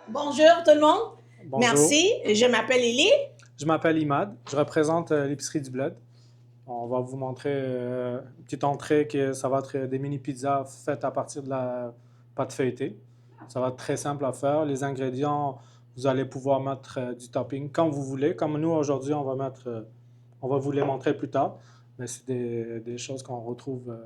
Bonjour tout le monde. Bonjour. Merci. Je m'appelle Lily. Je m'appelle Imad, je représente l'épicerie du Bled. On va vous montrer une petite entrée que ça va être des mini pizzas faites à partir de la pâte feuilletée. Ça va être très simple à faire. Les ingrédients, vous allez pouvoir mettre du topping comme vous voulez. Comme nous aujourd'hui, on va vous les montrer plus tard. Mais c'est des choses qu'on retrouve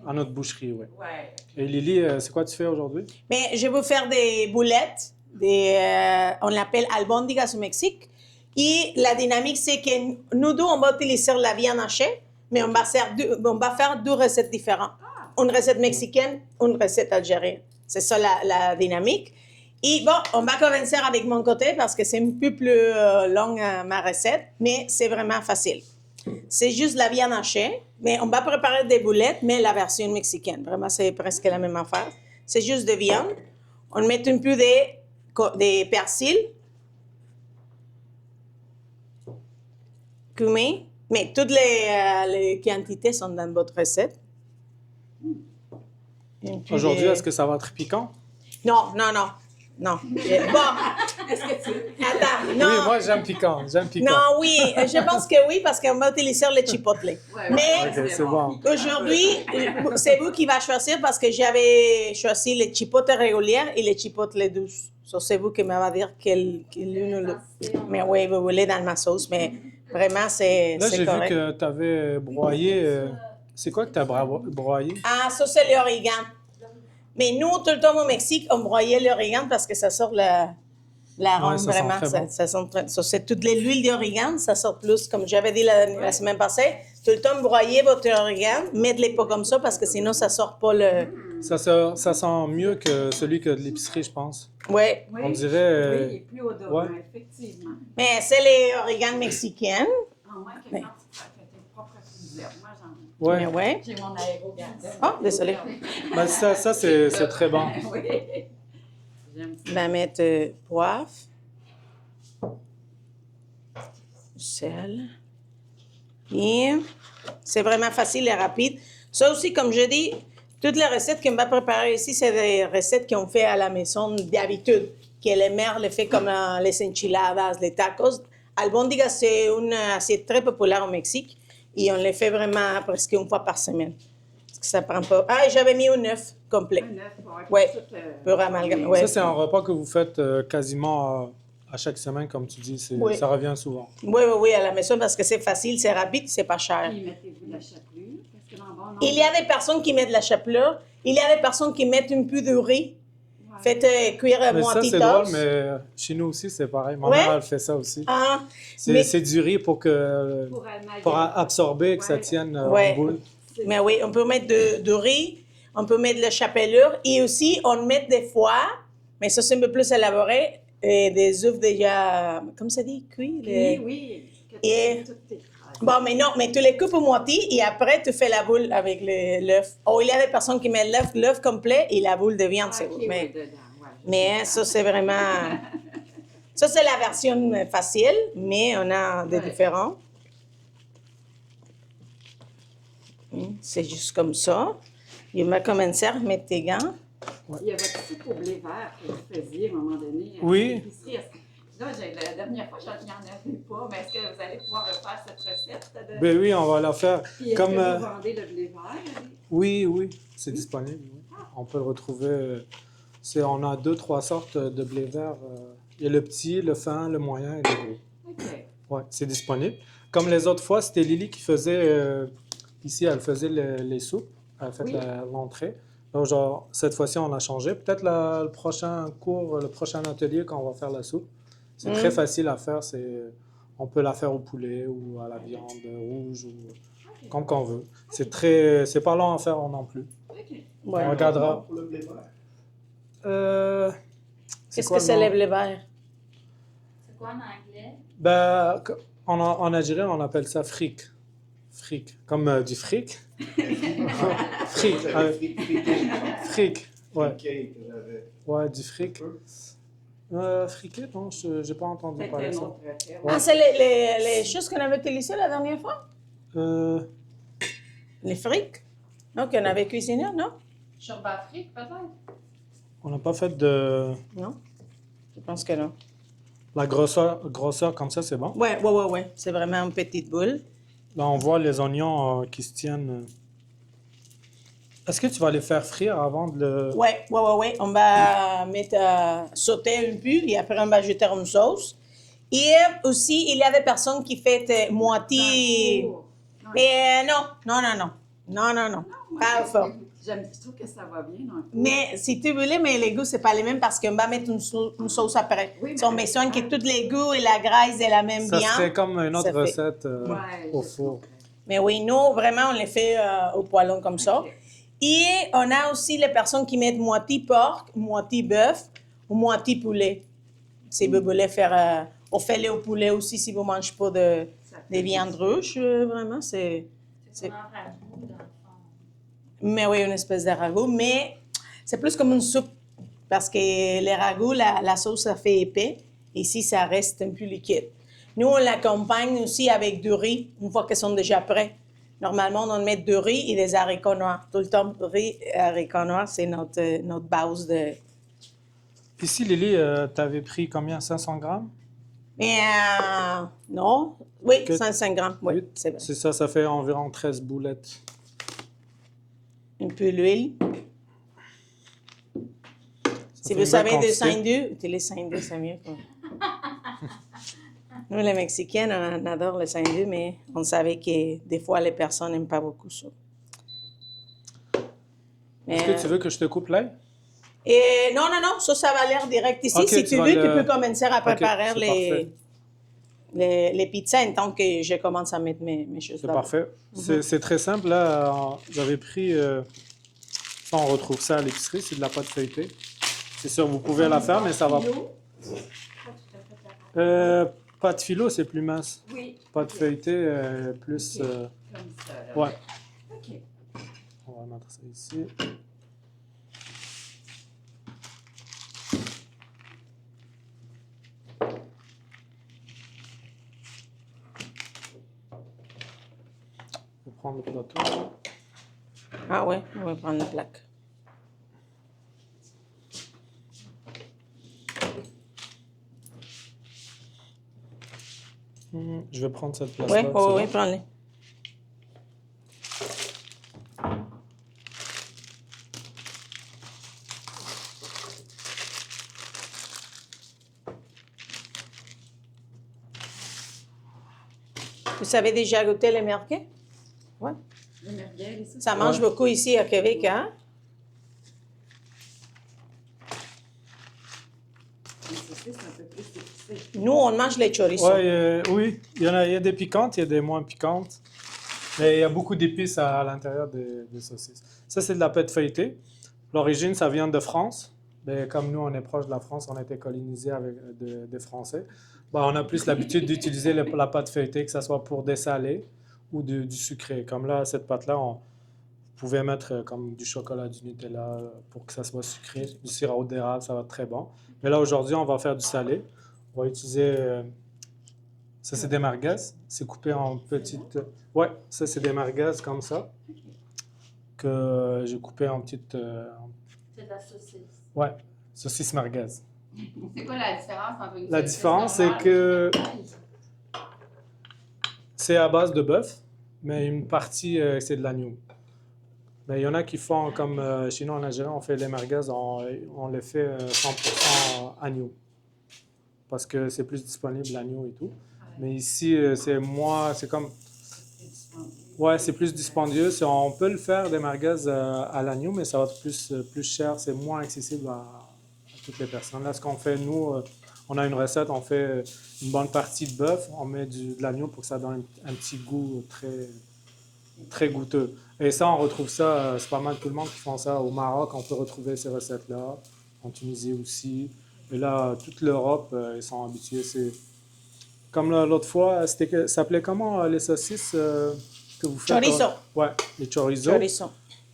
à notre boucherie, oui. Ouais. Et Lily, c'est quoi tu fais aujourd'hui? Mais je vais vous faire des boulettes. On l'appelle albóndigas au Mexique. Et la dynamique, c'est que nous deux, on va utiliser la viande hachée, mais on va faire deux recettes différentes. Une recette mexicaine, une recette algérienne. C'est ça la dynamique. Et bon, on va commencer avec mon côté parce que c'est un peu plus long ma recette, mais c'est vraiment facile. C'est juste la viande hachée, mais on va préparer des boulettes, mais la version mexicaine. Vraiment, c'est presque la même affaire. C'est juste de viande. On met un peu de persil, cumin, mais toutes les quantités sont dans votre recette. Aujourd'hui, est-ce que ça va être piquant? Non. Bon, est-ce que tu... Attends, non. Oui, moi j'aime piquant, Non, oui, je pense que oui, parce qu'on va utiliser le chipotle. Mais Ok, c'est bon. aujourd'hui, c'est vous qui va choisir parce que j'avais choisi les chipotle régulières et les chipotle douces. So, c'est vous qui m'avez dire quel l'une ou l'autre. Mais oui, vous voulez dans ma sauce, mais vraiment, c'est Là, j'ai vu correct. que tu avais broyé. C'est quoi que tu as broyé? Ah, ça, c'est l'origan. Mais nous, tout le temps au Mexique, on broyait l'origan parce que ça sort l'arôme, Ouais, ça sent vraiment. très bon. Ça sent ça, c'est toute l'huile d'origan, ça sort plus. Comme j'avais dit la semaine passée, tout le temps, broyer votre origan, mettez-les pas comme ça parce que sinon, ça sort pas le... Ça sent mieux que celui que de l'épicerie, je pense. Ouais. On dirait. Oui, il est plus odoreux, ouais. effectivement. Mais c'est les origans mexicains. En moins que Mais- quand tu fais tes propres cuisines. Moi, Ouais. Mais ouais. j'ai mon aérogarden. Ah, désolé. Ben, ça c'est très bon. Oui. J'aime On va mettre poivre, sel. Et c'est vraiment facile et rapide. Ça aussi, comme je dis, toutes les recettes qu'on va préparer ici, c'est des recettes qu'on fait à la maison d'habitude, que les mères les fait comme les enchiladas, les tacos. Albóndigas, c'est une assiette très populaire au Mexique et on les fait vraiment presque une fois par semaine. Parce que ça prend pas... Ah, et j'avais mis un œuf complet. un œuf, Ouais, tout, pour amalgamer. Ouais. Ça, c'est un repas que vous faites quasiment à chaque semaine, comme tu dis. Oui. Ça revient souvent. Oui, à la maison parce que c'est facile, c'est rapide, c'est pas cher. Puis mettez-vous de la chapelure. Parce que dans le bon nombre, Il y a des personnes qui mettent de la chapelure, il y a des personnes qui mettent un peu de riz, ouais. faites cuire Mais ça, moitié c'est drôle, tasse. mais chez nous aussi, c'est pareil. Ma Ouais. mère, elle fait ça aussi. Ah, mais- C'est du riz pour Amalgamer. absorber et que ça Ouais. tienne Ouais. en boule. Mais oui, on peut mettre de riz, on peut mettre de la chapelure et aussi on met des fois, mais ça c'est un peu plus élaboré, des œufs déjà, comme ça dit, cuits. Oui. Que tu Et- mets toutes tes phrases. Bon, mais non, mais tu les coupes au moitié et après tu fais la boule avec l'œuf. Oh, il y a des personnes qui mettent l'œuf complet et la boule de viande, c'est Ok, mais, oui, dedans, ouais. mais ça c'est vraiment... Ça c'est la version facile, mais on a des Ouais. différents. C'est juste comme ça. Il m'a commencé à mettre tes gants. Il y a votre soupe au blé vert que vous faisiez à un moment donné. Oui. À l'épicerie. Là, la dernière fois, il n'y en avait pas, mais est-ce que vous allez pouvoir refaire cette recette? Ben oui, on va la faire. Puis est-ce Comme, que vous vendez le blé vert? oui, c'est disponible. Oui. On peut le retrouver. On a 2-3 sortes de blé vert. Il y a le petit, le fin, le moyen et le gros. OK. Ouais, c'est disponible. Comme les autres fois, c'était Lily qui faisait, ici, elle faisait les soupes, elle a fait Oui. l'entrée. Donc, genre, cette fois-ci, on a changé. Peut-être le prochain cours, le prochain atelier, quand on va faire la soupe. C'est très facile à faire. On peut la faire au poulet ou à la viande rouge, ou comme qu'on veut. C'est pas long à faire non plus. OK. Ouais. On regardera. Pour le blé vert. Qu'est-ce quoi que le c'est nom? le blé vert? C'est quoi en anglais? Ben, en algérien, on appelle ça fric. Fric. Comme du fric. Fric. Fric. Ouais. Friqué que j'avais. Ouais, du fric. Friqué, non, j'ai pas entendu Peut-être parler de un ça. autre terme. Ouais. Ah, c'est les choses qu'on avait utilisées la dernière fois? Euh, Les frics? Non, qu'on avait cuisiné, non? Shorba fric, peut-être? on n'a pas fait de... Non. Je pense que non. La grosseur comme ça, c'est bon. Ouais. C'est vraiment une petite boule. Là, on voit les oignons qui se tiennent. Est-ce que tu vas les faire frire avant de le... Ouais. On va mettre sauter un peu et après on va jeter une sauce. Et aussi, il y a des personnes qui font moitié. Mais non. Pas fort. Je trouve que ça va bien. Non? Mais si tu voulais, mais les goûts, c'est pas les mêmes parce qu'on va mettre une sauce après. Oui, Si on met soin que tous les goûts et la graisse est la même Ça viande. serait comme une autre ça fait. recette Ouais, au je four. comprends. Mais oui, nous, vraiment, on les fait au poêlon comme ça. Ok. Et on a aussi les personnes qui mettent moitié porc, moitié bœuf ou moitié poulet. Si vous voulez faire... on fait le au poulet aussi si vous ne mangez pas de viandes rouges. Vraiment, c'est... C'est comme un ragoût, dans le fond. Mais oui, une espèce de ragoût. Mais c'est plus comme une soupe. Parce que les ragoûts, la sauce, ça fait épais. Ici, ça reste un peu liquide. Nous, on l'accompagne aussi avec du riz, une fois qu'ils sont déjà prêts. Normalement, on met du riz et des haricots noirs. Tout le temps, riz et haricots noirs, c'est notre base de... Ici, Lily, tu avais pris combien? 500 grammes? Mais non. Oui, Que- 105 grammes. Oui, Oui. c'est vrai. C'est ça, ça fait environ 13 boulettes. Un peu d'huile. Si fait vous une savez bonne des quantité. saindoux, les saindoux, c'est mieux. Nous, les Mexicains, on adore les saindoux, mais on savait que des fois, les personnes n'aiment pas beaucoup ça. Mais, Est-ce que tu veux que je te coupe l'ail? et non, ça va l'air direct ici. Ok, Si tu tu vas veux, le- tu peux commencer à préparer c'est parfait. les pizzas en tant que je commence à mettre mes choses C'est là-bas. parfait. C'est très simple. Là, j'avais pris... ça, on retrouve ça à l'épicerie. C'est de la pâte feuilletée. C'est sûr, vous pouvez la faire, mais ça va... Pâte philo, c'est plus mince. Oui. Pâte feuilletée, plus... Ok. Comme ça. Là. ouais. OK. On va mettre ça ici. Je vais prendre le plateau. Ah ouais, on va prendre la plaque. Je vais prendre cette place-là. Oui, c'est bon? prends-les. Vous savez déjà goûter les merguez? Oui. Le merguez, et Ça mange Ouais. beaucoup ici à Québec, hein? Les saucisses un peu plus épicées. Nous, on mange les chorizo. Ouais, oui, il y a des piquantes, il y a des moins piquantes. Mais il y a beaucoup d'épices à l'intérieur des saucisses. Ça, c'est de la pâte feuilletée. L'origine, ça vient de France. Mais comme nous, on est proche de la France, on a été colonisé avec des Français. On a plus l'habitude d'utiliser la pâte feuilletée, que ce soit pour des salés ou du sucré. Comme là, cette pâte-là, vous pouvez mettre comme du chocolat, du Nutella pour que ça soit sucré. Du sirop d'érable, ça va être très bon. Mais là, aujourd'hui, on va faire du salé. On va utiliser... ça, c'est des merguez. C'est coupé en petites... Ouais, ça, c'est des merguez comme ça. Que j'ai coupé en petites... C'est de la saucisse. Ouais, saucisse merguez. C'est quoi la différence entre une La saucisse différence, c'est normale que et une fraise? c'est à base de bœuf, mais une partie, c'est de l'agneau. Mais il y en a qui font comme chez nous en Algérie, on fait les merguez, on les fait 100% agneau. Parce que c'est plus disponible l'agneau et tout. Mais ici, c'est comme... C'est dispendieux. Ouais, c'est plus dispendieux. On peut le faire des merguez à l'agneau, mais ça va être plus cher. C'est moins accessible à toutes les personnes. Là, ce qu'on fait, nous, on a une recette, on fait une bonne partie de bœuf, on met de l'agneau pour que ça donne un petit goût très, très goûteux. Et ça, on retrouve ça, c'est pas mal tout le monde qui font ça. Au Maroc, on peut retrouver ces recettes-là. En Tunisie aussi. Et là, toute l'Europe, ils sont habitués. C'est comme l'autre fois, ça s'appelait comment les saucisses que vous faites? Chorizo. Ouais, les chorizo. Chorizo.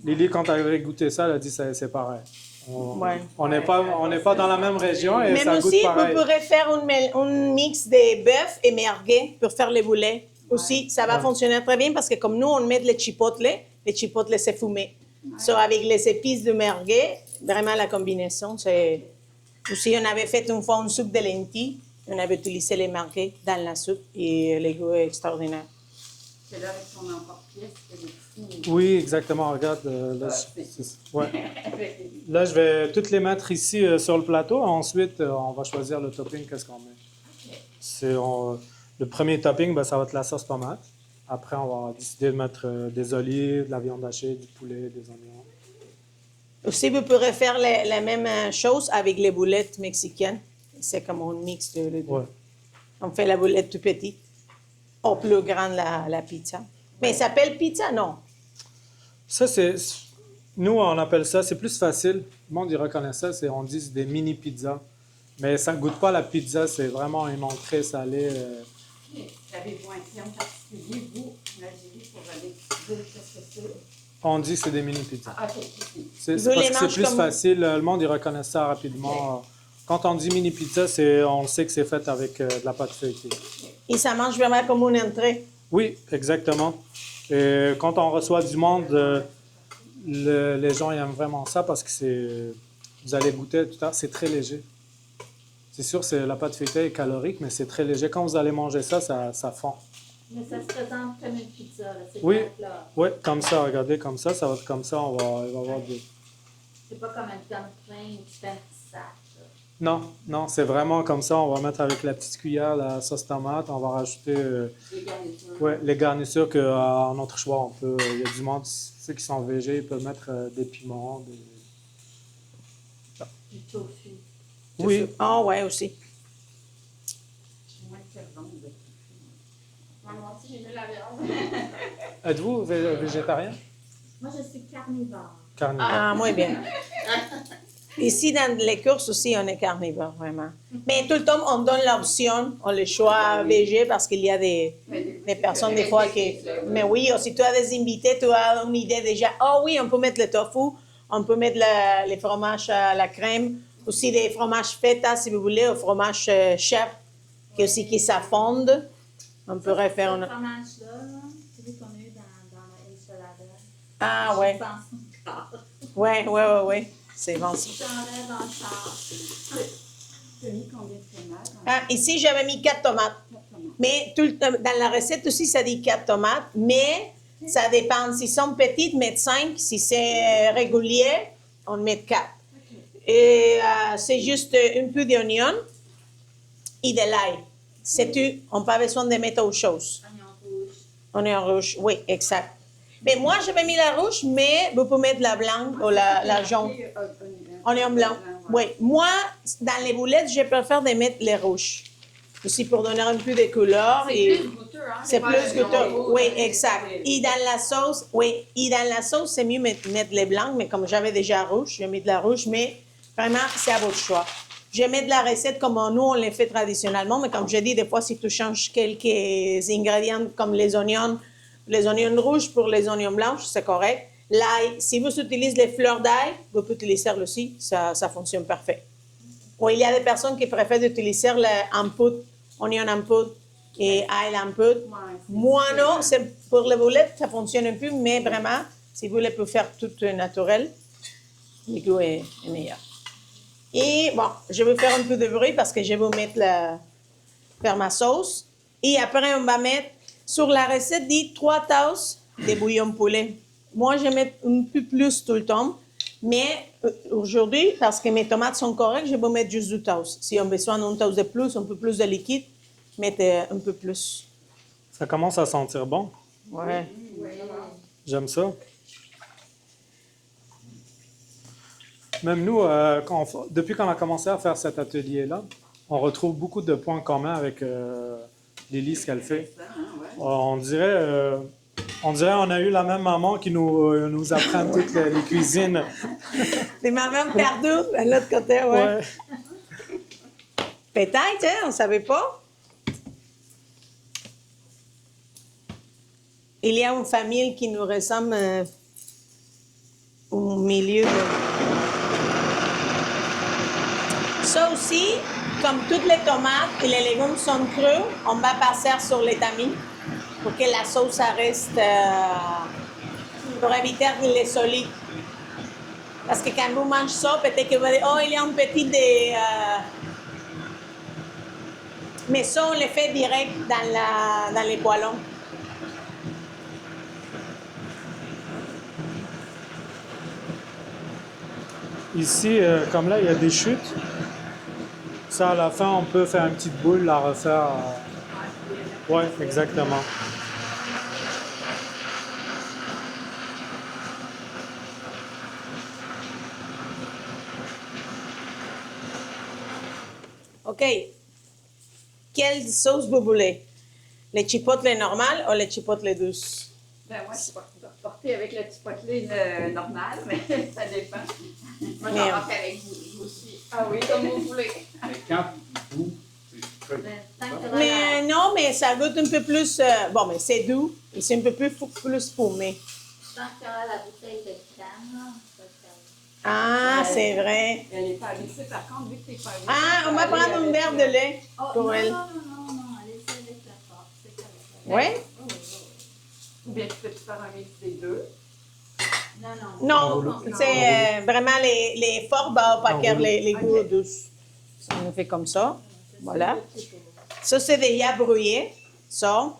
Lily, quand elle avait goûté ça, elle a dit c'est pareil. Ouais. On n'est pas dans la même région et Même ça goûte aussi, pareil. vous pourrez faire un mix de bœuf et merguez pour faire les boulets. Aussi, ça va Ouais. fonctionner très bien parce que comme nous, on met les chipotles c'est fumé. So, avec les épices de merguez, vraiment la combinaison, c'est Aussi, on avait fait une fois une soupe de lentilles. On avait utilisé les marguerites dans la soupe et le goût est extraordinaire. C'est là avec ton emporte-pièce que les petits. Oui, exactement. Regarde, là, ouais. Là, je vais toutes les mettre ici sur le plateau. Ensuite, on va choisir le topping, qu'est-ce qu'on met. Le premier topping, ben, ça va être la sauce tomate. Après, on va décider de mettre des olives, de la viande hachée, du poulet, des oignons. Aussi, vous pourrez faire la même chose avec les boulettes mexicaines. C'est comme un mix de les deux. Ouais. On fait la boulette tout petite, au plus grande la pizza. Mais ça s'appelle pizza, non? Ça, c'est... Nous, on appelle ça, c'est plus facile. Le monde, il reconnaît ça, on dit des mini pizzas. Mais ça ne goûte pas la pizza, c'est vraiment un entrée salé. Avez-vous un terme particulier, vous, en Algérie, pour aller dire qu'est-ce que c'est? On dit que c'est des mini pizzas. Ah, OK. C'est Vous parce les que c'est mangez plus comme- facile. Le monde, il reconnaît ça rapidement. Quand on dit mini pizza, on sait que c'est fait avec de la pâte feuilletée. Et ça mange vraiment comme une entrée. Oui, exactement. Et quand on reçoit du monde, les gens ils aiment vraiment ça parce que vous allez goûter tout à l'heure, c'est très léger. C'est sûr, la pâte feuilletée est calorique, mais c'est très léger. Quand vous allez manger ça, ça fond. Mais ça se présente comme une pizza, là. C'est Oui. pas plat. Oui, comme ça, regardez, comme ça va être comme ça, il va y avoir des... C'est pas comme un dumpling où tu fais un petit sac, là. Non, c'est vraiment comme ça. On va mettre avec la petite cuillère la sauce tomate. On va rajouter Les garnitures. les garnitures qu'à notre choix, il y a du monde, ceux qui sont végés, ils peuvent mettre des piments. Du tofu. Oui, Ah, ouais, aussi. J'ai moins de perdon de tout. Moi aussi, j'ai mis la viande. êtes-vous végétarien? Moi, je suis carnivore. Carnivore. Ah, moi bien. Ici, dans les courses aussi, on est carnivore, vraiment. Mais tout le temps, on donne l'option, on le choix végé parce qu'il y a des personnes, des fois, qui... Mais oui, si tu as des invités, tu as une idée déjà. Oh oui, on peut mettre le tofu, on peut mettre les fromages à la crème, aussi des fromages feta, si vous voulez, au fromage chef, qui s'affondent. On pourrait faire Ce une... fromage-là, là, celui qu'on a eu dans la enchilada. Ah, ouais. Je pense encore. Ouais. C'est bon. J'enlève dans le char. Tu as mis combien de tomates? Ah, ici, j'avais mis 4 tomates. Mais dans la recette aussi, ça dit 4 tomates, mais ça dépend. Si sont petites, mettre 5. Si c'est régulier, on met 4. Et c'est juste un peu d'oignon et de l'ail. C'est tout. On n'a pas besoin de mettre autre chose. Oignon rouge. Oignon rouge, oui, exact. Mais moi, j'avais mis la rouge, mais vous pouvez mettre la blanche ou la jaune. Oignon blanc. Oui. Moi, dans les boulettes, je préfère de mettre les rouges. Aussi pour donner un peu de couleur. C'est plus goûteux, hein? C'est pas plus l'oignon goûteux. rouge, Oui, mais exact. c'est- Et dans la sauce, c'est mieux mettre les blancs, mais comme j'avais déjà rouge, je mets de la rouge, mais vraiment, c'est à votre choix. Je mets de la recette comme nous, on les fait traditionnellement, mais comme je dis, des fois, si tu changes quelques ingrédients comme les oignons rouges pour les oignons blancs, c'est correct. L'ail, si vous utilisez les fleurs d'ail, vous pouvez utiliser aussi, ça fonctionne parfait. Ou il y a des personnes qui préfèrent utiliser en poudre, oignon en poudre et ail en poudre. Moi, non, c'est pour les boulettes, ça fonctionne un peu, mais vraiment, si vous voulez faire tout naturel, le goût est meilleur. Et bon, je vais faire un peu de bruit parce que je vais vous mettre faire ma sauce. Et après, on va mettre, sur la recette, dit 3 tasses de bouillon de poulet. Moi, je mets un peu plus tout le temps. Mais aujourd'hui, parce que mes tomates sont correctes, je vais mettre juste 2 tasses. Si on a besoin d'une tasse de plus, un peu plus de liquide, mettez un peu plus. Ça commence à sentir bon. Ouais. J'aime ça. Même nous, depuis qu'on a commencé à faire cet atelier-là, on retrouve beaucoup de points communs avec Lily, ce qu'elle fait. On dirait on a eu la même maman qui nous apprend toutes les cuisines. Des mamans perdues, de l'autre côté, ouais. Ouais. Peut-être, hein, on ne savait pas. Il y a une famille qui nous ressemble au milieu de... Ça aussi, comme toutes les tomates et les légumes sont crus, on va passer sur les tamis pour que la sauce reste... pour éviter les solides. Parce que quand vous mangez ça, peut-être que vous allez dire, oh, il y a un petit des... Mais ça, on le fait direct dans les poêlons. Ici, comme là, il y a des chutes. Ça, à la fin, on peut faire une petite boule, la refaire. Ouais, exactement. OK. Quelle sauce vous voulez? Les chipotles normales ou les chipotles douces? Ben, moi, je suis portée avec le chipotle normal, mais ça dépend. Moi, Mais, j'en fais avec vous. Je vous suis. Ah oui, Comme vous voulez. Mais quand vous, c'est Mais tant que Mais non, mais ça goûte un peu plus... bon, mais c'est doux et c'est un peu plus fumé. tant qu'il y aura la bouteille de crème, là, ça fait... Ah, c'est vrai. elle n'est pas habituée. Par contre, vu que tu n'es pas habituée. Ah, on va prendre un verre de lait Oh, pour non, elle. non, allez-y avec la force. C'est correct. Oui? Oh, oui. Ou bien tu peux faire un mix des deux. Non, c'est vraiment les forts bas pas Enroulé. les goûts douces. Ça, on le fait comme ça. Voilà. Ça, c'est déjà brouillé. Ça,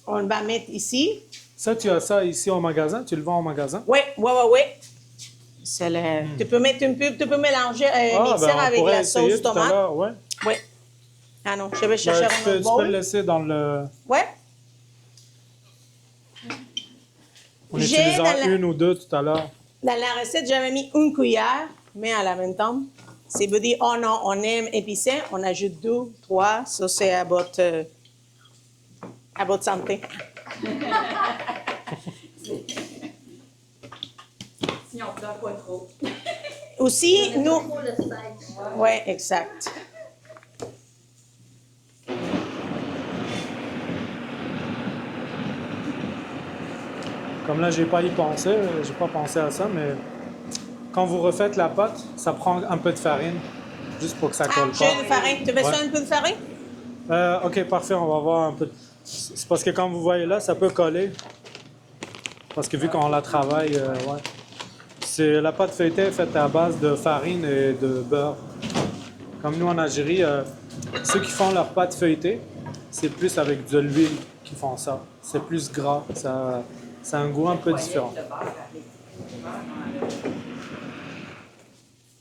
on va mettre ici. Ça, tu as ça ici au magasin? Tu le vends au magasin? Oui. C'est le... Tu peux mettre un peu, tu peux mélanger, mixer on avec pourrait la essayer sauce tout à tomate. l'heure, ouais. Oui. Ah non, je vais Ben, chercher tu un peux le bowl. laisser dans le... Oui. En J'ai utilisant dans la- une ou deux tout à l'heure. Dans la recette, j'avais mis une cuillère, mais à la même temps, si vous dites, oh non, on aime épicé, on ajoute 2, 3, ça c'est à votre santé. Si on ne prend pas trop. Aussi, nous... Pour le steak. Oui, exact. Comme là, j'ai pas pensé à ça, mais quand vous refaites la pâte, ça prend un peu de farine, juste pour que ça Ah, colle j'ai pas. une farine. Tu veux ça Ouais. un peu de farine? OK, parfait, on va voir un peu. C'est parce que comme vous voyez là, ça peut coller. Parce que vu qu'on la travaille, ouais. C'est la pâte feuilletée est faite à base de farine et de beurre. Comme nous en Algérie, ceux qui font leur pâte feuilletée, c'est plus avec de l'huile qu'ils font ça. C'est plus gras, ça a un goût un peu différent. Le beurre avec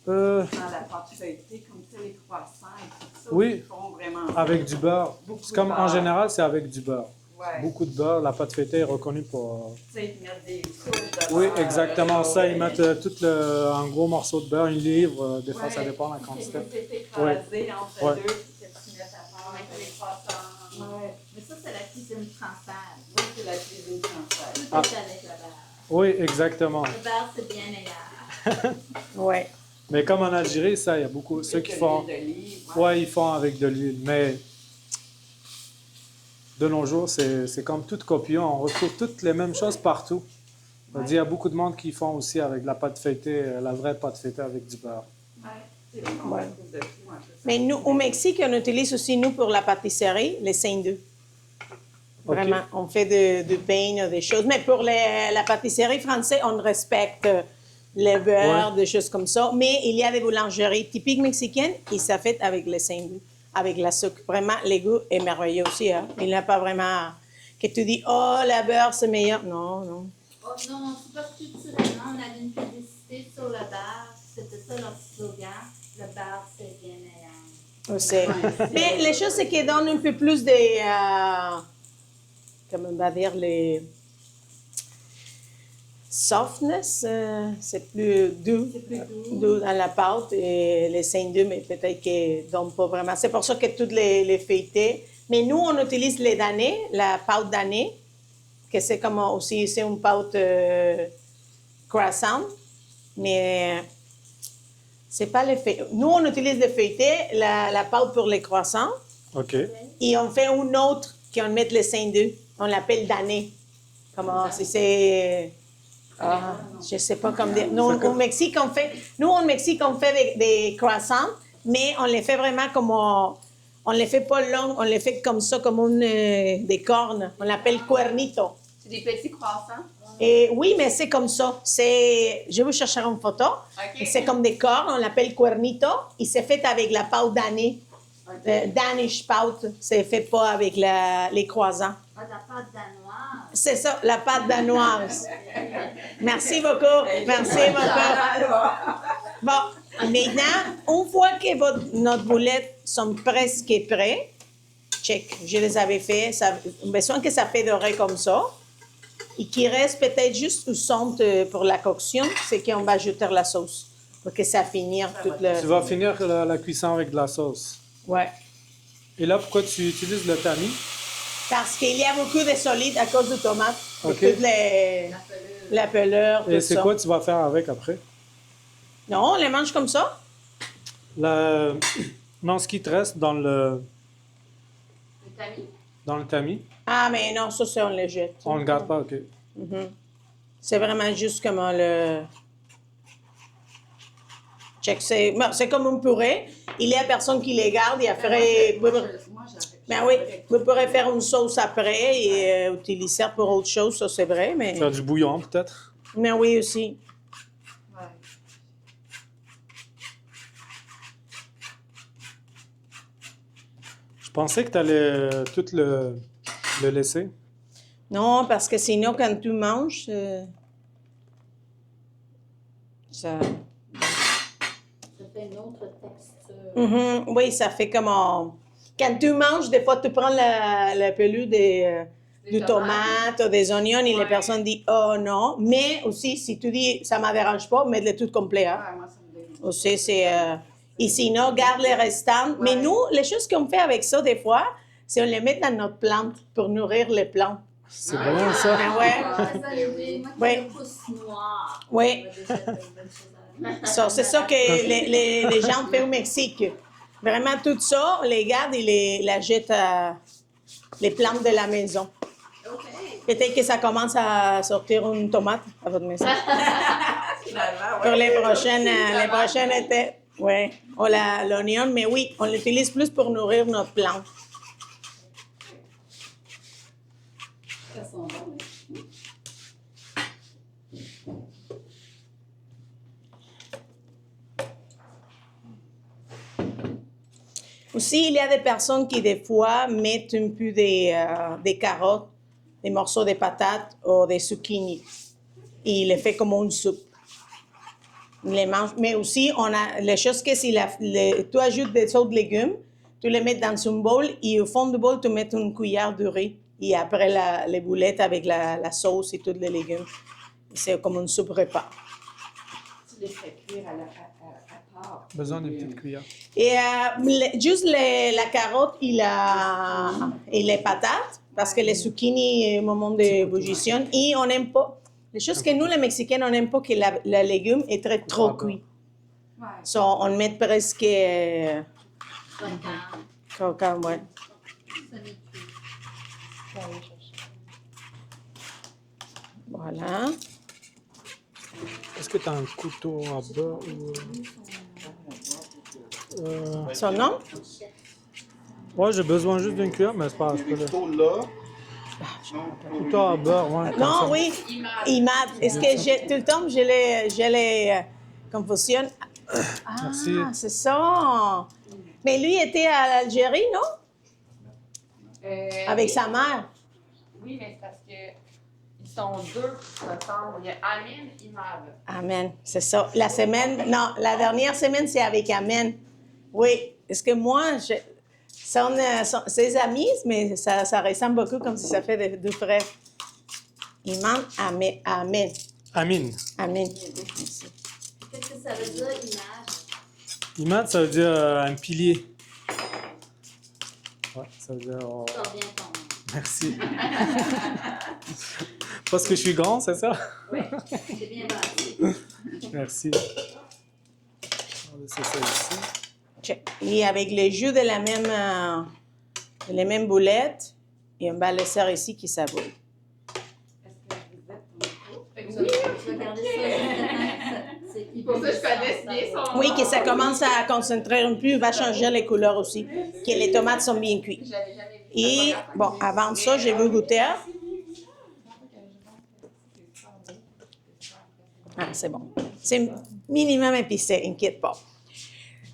le beurre dans la pâte feuilletée, comme ça, les croissants et tout ça. Oui. Ils font vraiment. Avec du beurre. Beaucoup C'est comme de en beurre. général, c'est avec du beurre. Ouais. Beaucoup de beurre. La pâte feuilletée est reconnue pour. Tu sais, ils mettent des couches de Oui, beurre, exactement ça. Ils ouais. mettent un gros morceau de beurre, une livre. Des fois, ça Ouais. dépend de la quantité. C'est écrasé entre Ouais. deux, puis que tu mets à part avec les croissants. Ouais. Mais ça, c'est la cuisine française. Oui, c'est la cuisine française. Tout est avec le beurre. Oui, exactement. Le beurre, c'est bien meilleur. Oui. Mais comme en Algérie, ça, il y a beaucoup. Ceux qui font. Ouais, ils font avec de l'huile. Mais de nos jours, c'est comme tout copion. On retrouve toutes les mêmes choses partout. Il y a beaucoup de monde qui font aussi avec de la pâte feuilletée, la vraie pâte feuilletée avec du beurre. Ouais. C'est vrai qu'on Ouais. retrouve de tout, un peu ça. Mais nous, au Mexique, on utilise aussi, nous, pour la pâtisserie, les saindoux. Ok. Vraiment, on fait de pain, des choses. Mais pour la pâtisserie française, on respecte le beurre, des choses comme ça. Mais il y a des boulangeries typiques mexicaines qui sont faites avec les saindoux, avec la sucre. Vraiment, le goût est merveilleux aussi. Hein? Il n'y a pas vraiment que tu dis, oh, la beurre, c'est meilleur. Non, non. Oh non, c'est parce que culturellement, on avait une publicité sur le beurre. C'était ça leur slogan. Le beurre, c'est bien meilleur. C'est- Mais les choses, c'est qu'ils donnent un peu plus de, comment on va dire, les softness, c'est plus doux, doux dans la pâte et les saindoux, mais peut-être qu'ils ne donnent pas vraiment. C'est pour ça que toutes les feuilletés. Mais nous, on utilise les damnés, la pâte damnée, que c'est comme aussi, c'est une pâte croissant, mais c'est pas les feuilletés. Nous, on utilise les feuilletés, la pâte pour les croissants, OK. et on fait une autre qu'on met les saindoux. On l'appelle damnée. Comment, si c'est... Ah, je sais pas comment dire. Nous, au Mexique, on fait des croissants, mais on les fait vraiment comme on les fait pas longs, on les fait comme ça, comme des cornes. On l'appelle cuernito. C'est des petits croissants. Et oui, mais c'est comme ça. Je vais vous chercher une photo. OK. C'est comme des cornes, on l'appelle cuernito. Il s'est fait avec la pâte d'année. Danish pâte, c'est fait pas avec les croissants. Ah, de la pâte danoise. C'est ça, la pâte danoise. Merci beaucoup. Merci beaucoup. Bon, maintenant, une fois que notre boulette sont presque prêts, check, je les avais fait, on a besoin que ça fait dorer comme ça. Et qu'il reste peut-être juste une sonde pour la coction, c'est qu'on va ajouter la sauce pour que ça finisse toute le... Tu vas finir la cuisson avec de la sauce. Ouais. Et là, pourquoi tu utilises le tamis? Parce qu'il y a beaucoup de solide à cause du tomate. OK. Toute la pelure, Et tout c'est ça. quoi tu vas faire avec après? Non, on les mange comme ça. Non, ce qui te reste dans le tamis. tamis, Ah, mais non, ça, on le jette. on le garde pas, OK. Mhm. C'est vraiment juste comment le... Check, c'est comme un purée. Il y a personne qui les garde et après... Moi, j'arrête. Ben oui, vous pourrez faire une sauce après et utiliser ça pour autre chose, ça c'est vrai, mais... Faire du bouillon, peut-être? Mais oui aussi. Ouais. Je pensais que tu allais tout le laisser. Non, parce que sinon, quand tu manges, ça... Ça fait une autre texture. Mhm, oui, ça fait comme... Quand tu manges, des fois, tu prends la pelure du tomate ou des oignons et les Ouais. personnes disent « Oh non ». Mais aussi, si tu dis « Ça ne me dérange pas », mets-le tout complet. Hein. Ouais, moi, ça me dérange. Aussi, c'est... et sinon, garde les restants. Mais nous, les choses qu'on fait avec ça, des fois, c'est on les met dans notre plante pour nourrir les plantes. C'est bon, ça. Ah ouais? Ah, ça, oui. Moi, Oui. qui le pouce noir. Oui. Ça va déjà être une bonne chose à la main. Ça, c'est ça que les gens font au Mexique. Vraiment, tout ça, on les garde et la jettent à les plantes de la maison. OK. Peut-être que ça commence à sortir une tomate à votre maison. Finalement, Pour ouais. les prochaines étés. Oui. Ou l'oignon, mais oui, on l'utilise plus pour nourrir notre plante. Ça sent bon. Aussi, il y a des personnes qui, des fois, mettent un peu des carottes, des morceaux de patates ou des zucchini. Et ils les font comme une soupe. Ils les mangent. Mais aussi, on a les choses que si tu ajoutes des autres légumes, tu les mets dans un bol et au fond du bol, tu mets une cuillère de riz. Et après, les boulettes avec la sauce et tous les légumes. C'est comme une soupe repas. Tu les fais cuire à part. Besoin d'une petite cuillère. Et juste la carotte et les patates, parce que les zucchini, au moment de ébullition, et on n'aime pas. Les choses que nous, les Mexicains, on n'aime pas que le légume est trop cuit. Ouais. So, on met presque croquant, ouais. Semi-cuit. Voilà. Est-ce que tu as un couteau à beurre ou... Son nom? Ouais, j'ai besoin juste d'une cuillère, mais c'est pas grave, je peux le... Plutôt là. Couteau à beurre, ouais. comme ça. Non, oui. Imad. Est-ce que tout le temps, je les confusionne? Ah, Merci. c'est ça. Mais lui était à Algérie, non? Avec sa mère. Oui, mais c'est parce que ils sont deux qui se ressemblent. Il y a Amine et Imad. Amen, c'est ça. La dernière semaine, c'est avec Amen. Oui, est-ce que moi, sont ses amis, mais ça ressemble beaucoup comme si ça fait deux frères. Imam, Amen. Amen. Amine. Amen. Qu'est-ce que ça veut dire, image? Imad, ça veut dire un pilier. Ouais, ça veut dire... oh, Ça revient ton nom. merci. Parce que je suis grand, c'est ça? C'est bien bâti. Merci. On va laisser ça ici. Check. Et avec le jus de les mêmes boulettes, et on va laisser ici qui savoure. Est-ce que vous êtes ton micro? Oui. Je vais garder ça. C'est Pour ça, je connais bien son Oui, nom. que ça commence à concentrer un peu, va changer les couleurs aussi, que les tomates sont bien cuites. Je l'avais jamais vu. Et bon, avant ça, je vais goûter. Ah, c'est bon. C'est minimum épicé, inquiète pas.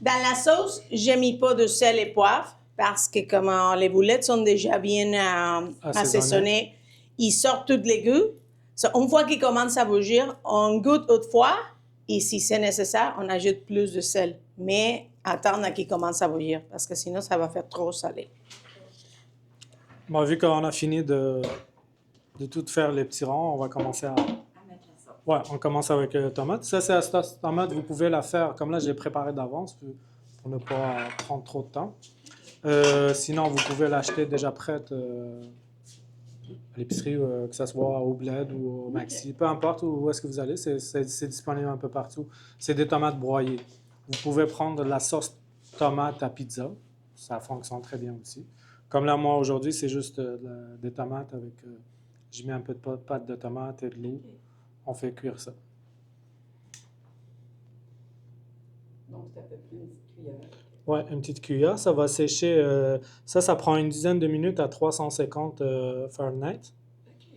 Dans la sauce, j'ai mis pas de sel et poivre parce que comme les boulettes sont déjà bien assaisonnées, ils sortent tout les goûts. Une fois qu'ils commencent à bouillir, on goûte autrefois et si c'est nécessaire, on ajoute plus de sel. Mais attendre à qu'ils commencent à bouillir parce que sinon, ça va faire trop salé. Bon, vu qu'on a fini de tout faire les petits ronds, on va commencer à... À mettre la sauce. Ouais, on commence avec tomate. Ça, c'est la sauce tomate. Vous pouvez la faire, comme là, j'ai préparé d'avance pour ne pas prendre trop de temps. Sinon, vous pouvez l'acheter déjà prête à l'épicerie, que ce soit au Bled ou au Maxi. Peu importe où est-ce que vous allez, c'est disponible un peu partout. C'est des tomates broyées. Vous pouvez prendre la sauce tomate à pizza. Ça fonctionne très bien aussi. Comme là, moi, aujourd'hui, c'est juste des tomates avec... j'ai mis un peu de pâte de tomate et de l'eau. On fait cuire ça. Donc, c'est à peu près une petite cuillère. Ouais, une petite cuillère. Ça va sécher. Ça prend une dizaine de minutes à 350 Fahrenheit. OK.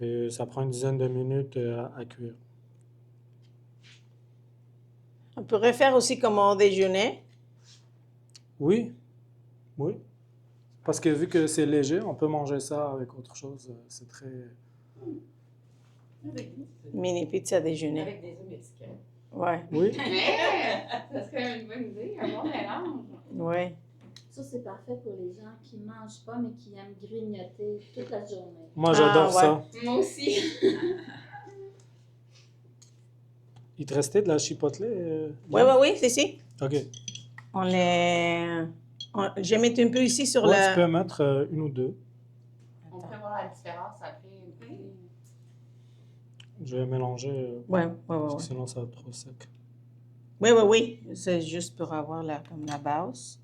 Et ça prend une dizaine de minutes à cuire. On pourrait faire aussi comme au déjeuner. Oui, oui. Parce que vu que c'est léger, on peut manger ça avec autre chose. C'est très... Avec, Mini pizza déjeuner. avec des œufs mexicains. Ouais, Oui, Ça serait une bonne idée, un bon mélange. ouais. Ça, c'est parfait pour les gens qui ne mangent pas, mais qui aiment grignoter toute la journée. moi j'adore ouais. ça. Moi aussi. Il te restait de la chipotle? Oui, c'est si. OK. On les... je vais mettre un peu ici sur Ouais, le... tu peux mettre une ou deux. On peut voir la différence après. Je vais mélanger Ouais. parce que sinon ça va être trop sec. Oui. C'est juste pour avoir comme la base.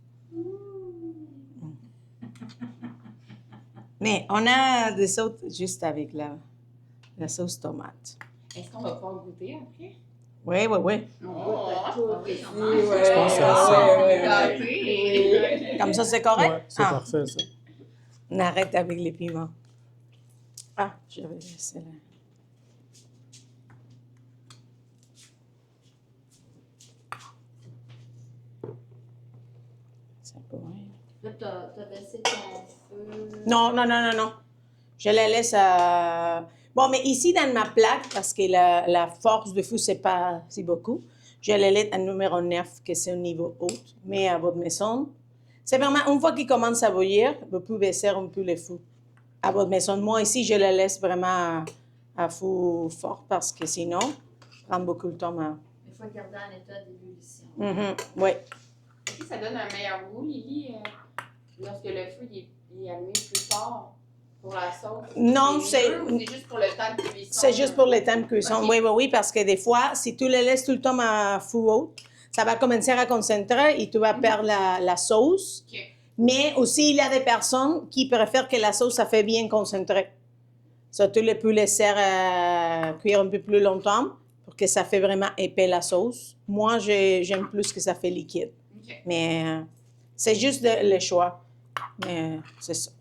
Mais on a des sauces juste avec la sauce tomate. Est-ce qu'on va pouvoir goûter après? Oui. Oh, oui, Je pense que c'est ça. ça. Comme ça, c'est correct? Ouais, c'est parfait ça. On arrête avec les piments. Ah, je vais laisser là. C'est bon. Là, t'as baissé ton feu. Non. Je la laisse à... Bon, mais ici, dans ma plaque, parce que la force de feu, c'est pas si beaucoup, je la laisse à numéro 9, que c'est au niveau haut. Mais à votre maison, c'est vraiment, une fois qu'il commence à bouillir, vous pouvez baisser un peu le feu. À votre maison, moi, ici, je la laisse vraiment à feu fort, parce que sinon, ça prend beaucoup de temps à... Il faut le garder en état d'ébullition. Oui. Est-ce que ça donne un meilleur goût, Lily, lorsque le feu il est allumé plus fort pour la sauce? Non, Ou c'est juste pour le temps de cuisson? c'est juste pour le temps de cuisson. Ok. Oui, parce que des fois, si tu le laisses tout le temps à feu haut, ça va commencer à concentrer et tu vas perdre la sauce. Ok. Mais aussi, il y a des personnes qui préfèrent que la sauce, ça fait bien concentrée. Ça, tu le peux laisser cuire un peu plus longtemps pour que ça fait vraiment épais la sauce. Moi, j'aime plus que ça fait liquide. Ok. Mais c'est juste le choix. Mais c'est ça.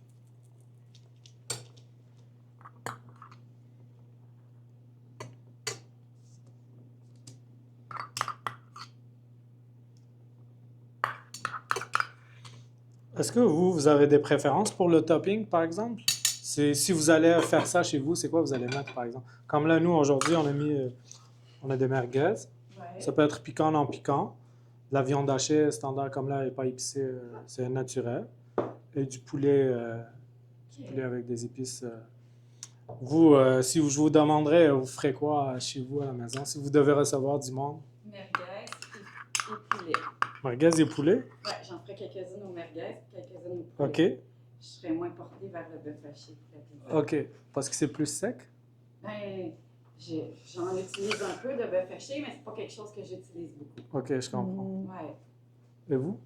Est-ce que vous avez des préférences pour le topping, par exemple? Si vous allez faire ça chez vous, c'est quoi vous allez mettre, par exemple? Comme là, nous, aujourd'hui, on a des merguez. Ouais. Ça peut être piquant, non piquant. De la viande hachée standard, comme là, elle n'est pas épicée, c'est naturel. Et du poulet avec des épices. Vous, si je vous demanderais, vous ferez quoi chez vous à la maison, si vous devez recevoir du monde? Merguez et poulet. Merguez et poulet? Ouais, j'en ferai quelques-unes aux merguez, quelques-unes au poulet. OK. Je serais moins portée vers le bœuf haché pour la pizza. OK. Parce que c'est plus sec? Ben, j'en utilise un peu de bœuf haché, mais c'est pas quelque chose que j'utilise beaucoup. OK, je comprends. Ouais. Et vous?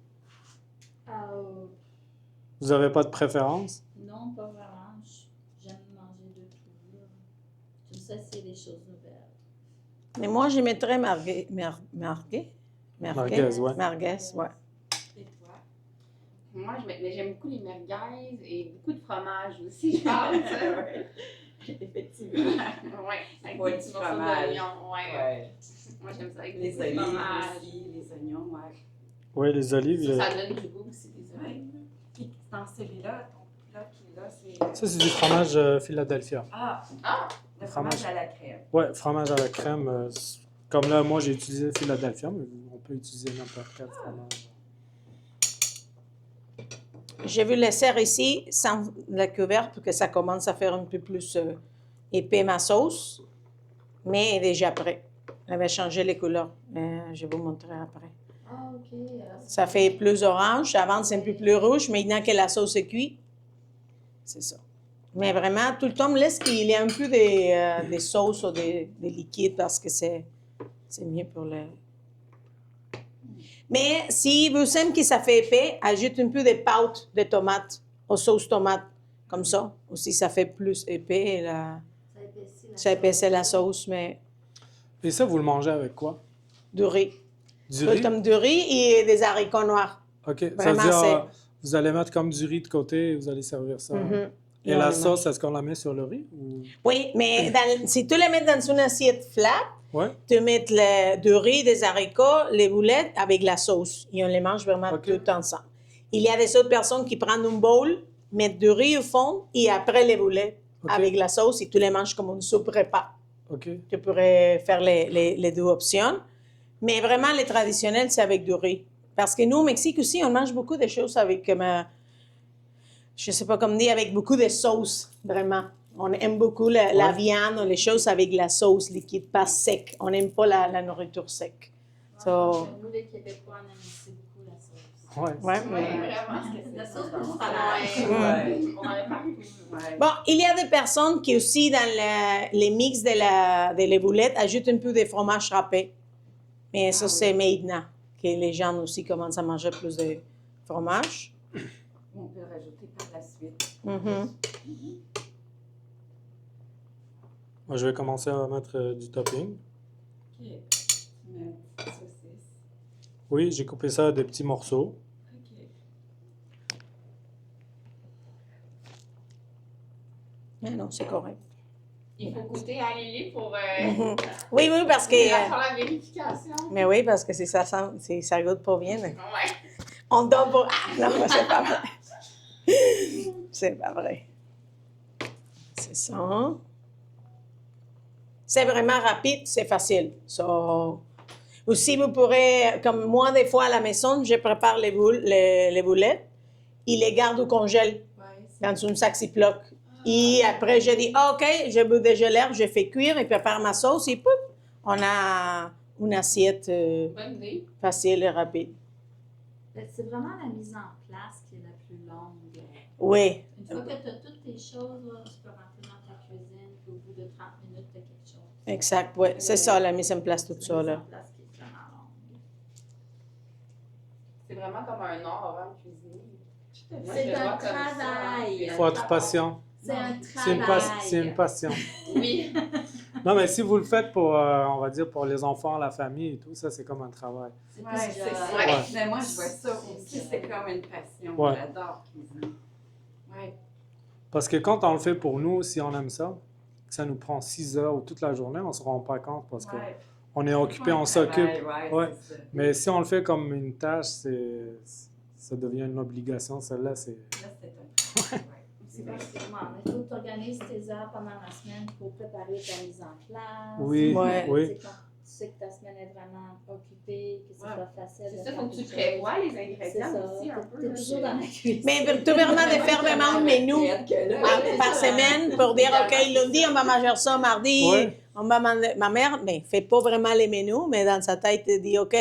Euh, Vous n'avez pas de préférence? non, pas vraiment. J'aime manger de tout. Là. J'aime ça, c'est des choses nouvelles. Mais moi, je mettrais merguez, Merguez, ouais. Merguez, ouais. Et toi? Moi, mais j'aime beaucoup les merguez et beaucoup de fromage aussi, je pense. Effectivement. Ouais, avec Ouais, des du petits morceaux fromage. d'oignon. Ouais. Ouais. Moi, j'aime ça avec Les des olives fromages. aussi, les oignons, ouais. Oui, les olives. Ça donne du goût aussi, des Ouais. olives. Puis dans celui-là, ton plat qui est là, c'est. Ça, c'est du fromage Philadelphia. Ah! Ah! Le Fromage. fromage à la crème. Ouais, fromage à la crème. Comme là, moi, j'ai utilisé Philadelphia, mais on peut utiliser n'importe quel fromage. Je vais laisser ici sans le couvercle pour que ça commence à faire un peu plus épais ma sauce. Mais elle est déjà prête. Elle va changer les couleurs. Je vais vous montrer après. Ah, OK. Ça fait plus orange. Avant, c'est un peu plus rouge. Maintenant que la sauce est cuite, c'est ça. Mais vraiment, tout le temps, laisse qu'il y ait un peu des sauces ou des liquides parce que c'est mieux pour le... Mais si vous aimez que ça fait épais, ajoute un peu de pâte de tomate aux sauces tomates. Comme ça. Aussi, ça fait plus épais. Ça épaissit la sauce, mais Et ça, vous le mangez avec quoi? du riz. Du Tout riz? comme du riz et des haricots noirs. OK. Ça veut Vraiment, dire, c'est- vous allez mettre comme du riz de côté et vous allez servir ça. Mhm. Et on la le sauce, mange. est-ce qu'on la met sur le riz? Ou... Oui, mais si tu les mets dans une assiette flat, Ouais. tu mets du riz, des haricots, les boulettes avec la sauce. Et on les mange vraiment OK. tout ensemble. Il y a des autres personnes qui prennent un bowl, mettent du riz au fond et après les boulettes OK. avec la sauce et tu les manges comme une soupe repas. OK. Tu pourrais faire les deux options. Mais vraiment, les traditionnels, c'est avec du riz. Parce que nous, au Mexique aussi, on mange beaucoup de choses avec, je ne sais pas comment dire, avec beaucoup de sauce, vraiment. On aime beaucoup la Ouais. viande, les choses avec la sauce liquide, pas sec. On n'aime pas la nourriture sec. So- Nous, les Québécois, on aime aussi beaucoup la sauce. Ouais. Ouais. Ouais, vraiment. La sauce pour pour le salade. Ouais. On en est partout. Ouais. Bon, il y a des personnes qui aussi, dans les mix de les boulettes, ajoutent un peu de fromage râpé. Mais ça, Ah c'est oui. maintenant que les gens aussi commencent à manger plus de fromage. On peut le rajouter par la suite. Mhm. Moi, je vais commencer à mettre du topping. OK. Tu mets une petite saucisse. Oui, j'ai coupé ça de petits morceaux. OK. Mais non, c'est correct. Il faut goûter à Lily pour Mhm. Oui, oui, parce que... faire la vérification. mais oui, parce que si ça sent, si ça goûte pas bien, mais Ouais. on donne pas... Ah, non, c'est pas vrai. C'est pas vrai. C'est ça. C'est vraiment rapide, c'est facile. So, aussi, vous pourrez, comme moi, des fois à la maison, je prépare les boulettes, et les garde au congèle Ouais, c'est dans une sac Ziploc. Et après, je dis, OK, je veux dégeler, je fais cuire et prépare ma sauce et pouf, on a une assiette Bonne idée. facile et rapide. C'est vraiment la mise en place qui est la plus longue. Oui, Une fois que tu as toutes tes choses, là, tu peux rentrer dans ta cuisine, puis au bout de 30 minutes, tu as quelque chose. exact. Oui, c'est ça, la mise en place, tout C'est ça. la mise Là. en place qui est vraiment longue. C'est vraiment comme un art avant de cuisiner. Moi, C'est je le un vois comme ça. travail. Il faut être patient. C'est un C'est une, travail. c'est une passion. Oui. Non, mais si vous le faites pour, on va dire, pour les enfants, la famille et tout, ça, c'est comme un travail. C'est Ouais, plus c'est de- ça. Ouais. Mais moi, je vois ça aussi, c'est comme une passion. Ouais. J'adore cuisiner. Ouais. Parce que quand on le fait pour nous, si on aime ça, que ça nous prend 6 heures ou toute la journée, on ne se rend pas compte parce qu'on Ouais. est occupé, on s'occupe. Ouais, Ouais. c'est ça. Mais si on le fait comme une tâche, ça devient une obligation. Celle-là, c'est... Là, c'est un travail. Ouais. C'est effectivement. Il faut que tu organises tes heures pendant la semaine pour préparer ta mise en place. Oui, Ouais. oui. Tu sais, quand tu sais que ta semaine est vraiment occupée, que ce Ouais. soit facile. C'est de ça, faire faut que tu quelque chose. prévois les C'est ingrédients ça. aussi un peu. T'es là, toujours c'est- dans la cuisine. Mais tu vraiment de faire vraiment un menu par semaine pour dire, OK, lundi, on va manger ça, mardi, Ouais. on va manger... Ma mère, ne fait pas vraiment les menus, mais dans sa tête, elle dit, OK,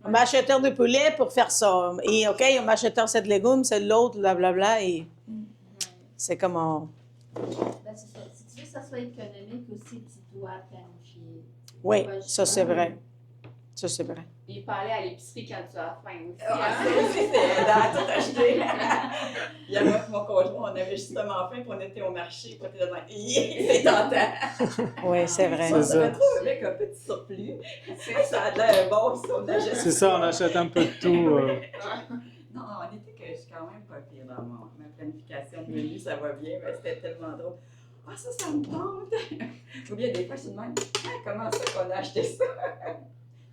on va acheter du poulet pour faire ça. Et OK, on va acheter cette légume, c'est l'autre, blablabla. Et c'est comme on... Ben, c'est ça. Si tu veux que ça soit économique aussi, tu dois planifier. Oui, Ouais, ça c'est vrai. Ça c'est vrai. Et pas aller à l'épicerie quand tu as faim aussi. Ah, hein. ça aussi, c'est aidant à tout acheter. Il y a moi et mon conjoint, on avait justement faim, puis on était au marché, puis on était devant. C'est tentant. Oui, c'est vrai. C'est On ça. se retrouve avec un petit surplus. Ça a l'air bon, ça, on achète. C'est ça, on achète un peu de tout. Non, on était que je suis quand même pas pire dans ma planification de menu, ça va bien, mais c'était tellement drôle. Ah, ça me tente! Ou bien des fois, je suis de même, ah, comment ça qu'on a acheté ça?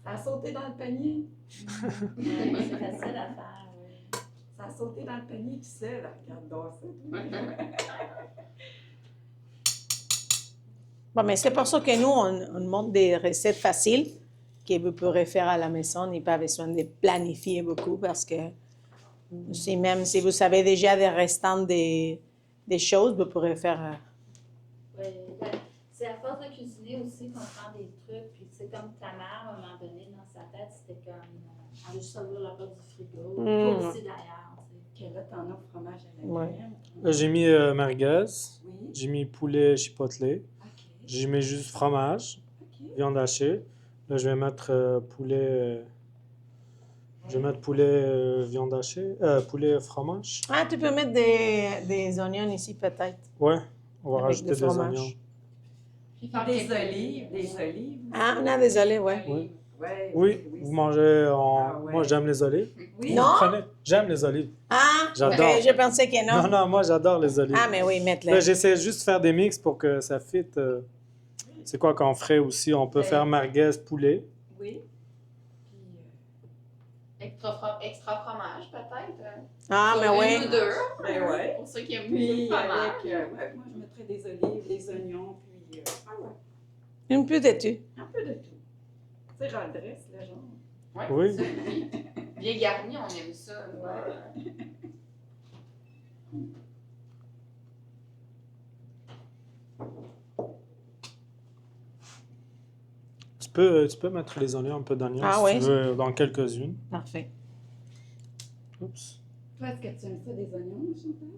Ça a sauté dans le panier. C'est facile à faire, oui. Ça a sauté dans le panier tout seul. Regarde donc ça. Bon, mais c'est pour ça que nous, on montre des recettes faciles que vous pourrez faire à la maison. Il n'y a pas besoin de planifier beaucoup parce que même si vous savez déjà des restants des choses, vous pourrez faire. Oui, ben, c'est à force de cuisiner aussi qu'on prend des trucs. Puis c'est comme ta mère, à un moment donné, dans sa tête, c'était comme aller juste ouvrir la porte du frigo. Toi aussi d'ailleurs. Tu sais. Que là, t'en as au fromage à la Ouais. crème. Là, j'ai mis merguez, Oui. j'ai mis poulet chipotelé, OK. j'ai mis juste fromage, OK. viande hachée. Là, je vais mettre poulet, viande hachée, poulet fromage. Ah, tu peux mettre des oignons ici, peut-être. Ouais, on va Avec rajouter du des fromage. oignons. Puis faire Des quelques- olives, des olives. Ah, on a des olives, ouais. Oui. Ouais, Oui, vous mangez en... Ah ouais. Moi, j'aime les olives. Oui. Non? Vous prenez? J'aime les olives. Ah, J'adore. ok, je pensais que non. Non, moi, j'adore les olives. Ah, mais oui, mettre-les. Là, j'essaie juste de faire des mix pour que ça fit. C'est quoi qu'on ferait aussi? On peut faire merguez poulet. Oui. Puis, Extra fromage, peut-être. Ah, mais Une oui. ou deux. ben ouais. Pour ceux qui aiment beaucoup Puis le fromage. avec, ouais, moi je mettrais des olives, des oignons, puis ah ouais, Une plus de tout. un peu de tout. Tu sais, redresse le genre. Ouais, Oui. c'est ça. Bien garni, on aime ça. Ouais. Tu peux mettre les oignons, un peu d'oignons, Ah si ouais. tu veux, dans quelques-unes. Parfait. Oups. Toi, est-ce que tu aimes ça des oignons, Chantal?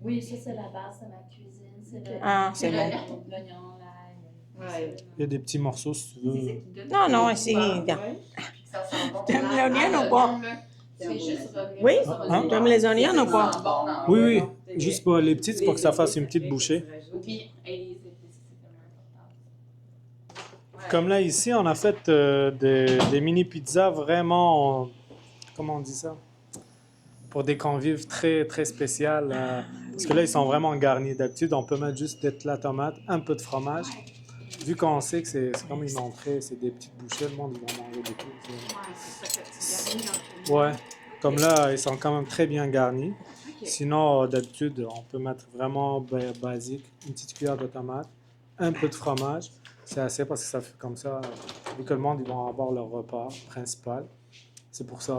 Oui, ça, c'est la base de ma cuisine. C'est le, Ah, c'est bon. l'oignon, l'ail. Ouais. Il y a des petits morceaux, si tu veux. Non, non, ici, regarde. Ouais. Ça sent bon. T'aimes Ah, l'oignon ou pas? là, Tu fais juste revenir Oui? sur Hein? une- T'aimes les oignons ou pas? Ça sent bon dans- Oui, oui. C'est- Juste pour les petites, pour que ça fasse une les petite épices bouchée. que tu rajoutes. Puis, et les épices, c'est tellement important. Ouais. Comme là, ici, on a fait des mini-pizzas vraiment, comment on dit ça? Pour des convives très, très spéciales. Parce que là, ils sont vraiment garnis. D'habitude, on peut mettre juste de la tomate, un peu de fromage. Vu qu'on sait que c'est comme une entrée, c'est des petites bouchées, le monde ils vont manger beaucoup. Ouais, c'est ça que tu garnis entre nous. Ouais, comme là, ils sont quand même très bien garnis. Ok. Sinon, d'habitude, on peut mettre vraiment basique, une petite cuillère de tomate, un peu de fromage. C'est assez parce que ça fait comme ça, vu que le monde, ils vont avoir leur repas principal. C'est pour ça.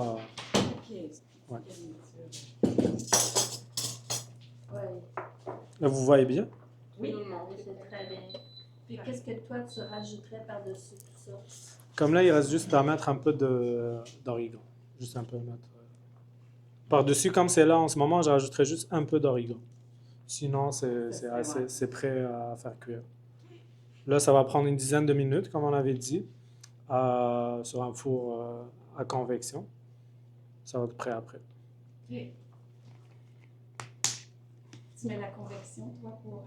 Ok. Ouais. Oui, Là, vous voyez bien? Oui. Tout le monde. c'est très bien. Puis qu'est-ce que toi, tu rajouterais par-dessus tout ça? Comme là, il reste juste à mettre un peu d'origan. Juste un peu mettre. Par-dessus, comme c'est là en ce moment, je rajouterai juste un peu d'origan. Sinon, c'est prêt à faire cuire. Là, ça va prendre une dizaine de minutes, comme on avait dit, sur un four à convection. Ça va être prêt après. Ok. Tu mets la convection, toi, pour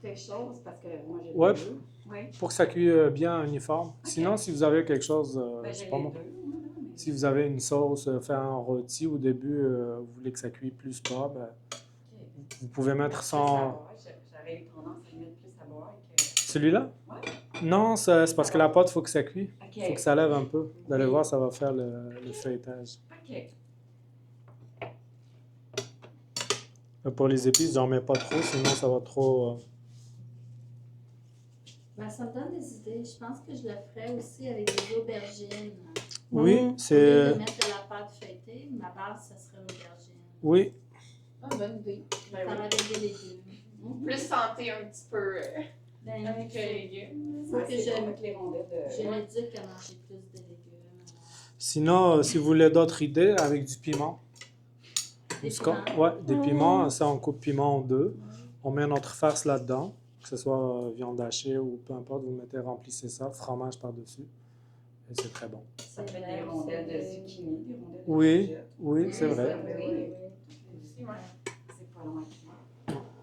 tes choses, parce que moi, j'ai Ouais. les deux. Oui. Pour que ça cuise bien uniforme. Sinon, si vous avez quelque chose, Ben, je sais j'ai pas les moi, deux, moi, là, mais- si vous avez une sauce, faire un rôti au début, vous voulez que ça cuise plus pas, ben, Ok. vous pouvez mettre Plus à sans... boire, j'aurais eu tendance à mettre plus à boire que... Celui-là? Ouais. Non, c'est parce que la pâte, il faut que ça cuise. Ok. Il faut que ça lève un peu. Vous allez Oui. voir, ça va faire le feuilletage. Ok. Pour les épices, j'en mets pas trop, sinon ça va trop... Ben, ça me donne des idées. Je pense que je le ferais aussi avec des aubergines. Oui, Mm. Au lieu c'est... de mettre de la pâte feuilletée, ma base, ça serait aubergine. Oui, Ah, bonne idée. Ça avec des légumes. Plus santé un petit peu Ben, avec les légumes. faut Ouais, que c'est je, bon avec les rondelles de... je l'éduque à manger plus de légumes. sinon, si vous voulez d'autres idées, avec du piment. Des Parce qu'on- piments. Ouais, des piments, ça on coupe piment en deux. On met notre farce là-dedans, que ce soit viande hachée ou peu importe, vous mettez, remplissez ça, fromage par-dessus. Et c'est très bon. Ça fait des rondelles de zucchini, des rondelles de Oui, courgettes. oui, c'est vrai. Oui, Oui, aussi, ouais. C'est pas loin.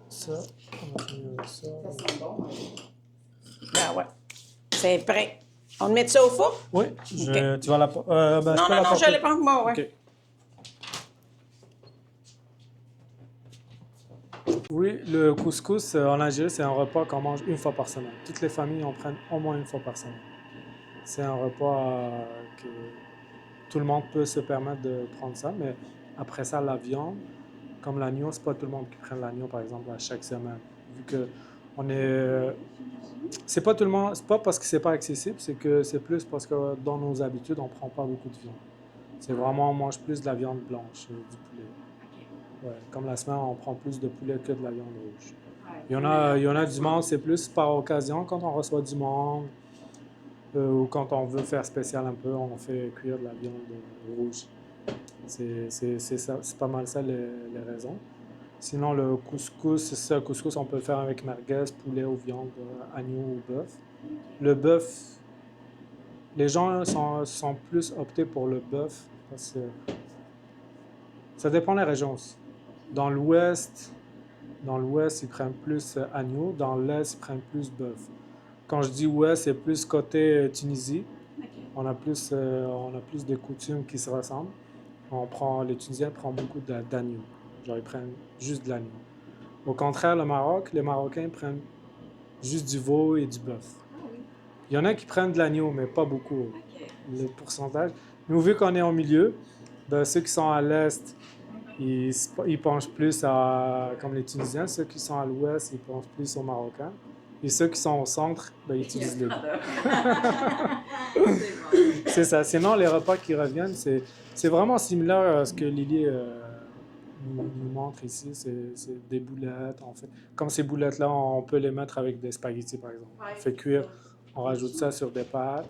Ça, on va finir avec ça. Ça sent bon. Ben ouais. C'est prêt. On met ça au four? Oui, tu vas la... ben, Non, peux non, non, porter. je l'ai pas encore, ouais. Ok. Oui, le couscous en Algérie, c'est un repas qu'on mange une fois par semaine. Toutes les familles en prennent au moins une fois par semaine. C'est un repas que tout le monde peut se permettre de prendre ça, mais après ça, la viande, comme l'agneau, c'est pas tout le monde qui prend l'agneau, par exemple, à chaque semaine. Vu que on est... C'est pas tout le monde, c'est pas parce que c'est pas accessible, c'est que c'est plus parce que dans nos habitudes, on prend pas beaucoup de viande. C'est vraiment, on mange plus de la viande blanche, du poulet. Ouais, comme la semaine, on prend plus de poulet que de la viande rouge. Il y en a du monde, c'est plus par occasion, quand on reçoit du monde, ou quand on veut faire spécial un peu, on fait cuire de la viande rouge. C'est pas mal ça les raisons. Sinon, le couscous, c'est ça, le couscous, on peut le faire avec merguez, poulet ou viande, agneau ou bœuf. Le bœuf, les gens sont plus optés pour le bœuf parce que ça dépend des régions aussi. Dans l'ouest, ils prennent plus agneau, dans l'est, ils prennent plus bœuf. Quand je dis ouest, c'est plus côté Tunisie. On a plus de coutumes qui se ressemblent. Les Tunisiens prennent beaucoup d'agneau. Genre, ils prennent juste de l'agneau. Au contraire, le Maroc, les Marocains prennent juste du veau et du bœuf. Il y en a qui prennent de l'agneau, mais pas beaucoup. Le pourcentage. Nous, vu qu'on est au milieu, ben, ceux qui sont à l'est, ils penchent plus comme les Tunisiens. Ceux qui sont à l'ouest, ils penchent plus aux Marocains. Et ceux qui sont au centre, ben, ils utilisent les deux. C'est ça. Sinon, les repas qui reviennent, c'est vraiment similaire à ce que Lily nous montre ici. C'est des boulettes. Comme ces boulettes-là, on peut les mettre avec des spaghettis, par exemple. On fait cuire, on rajoute ça sur des pâtes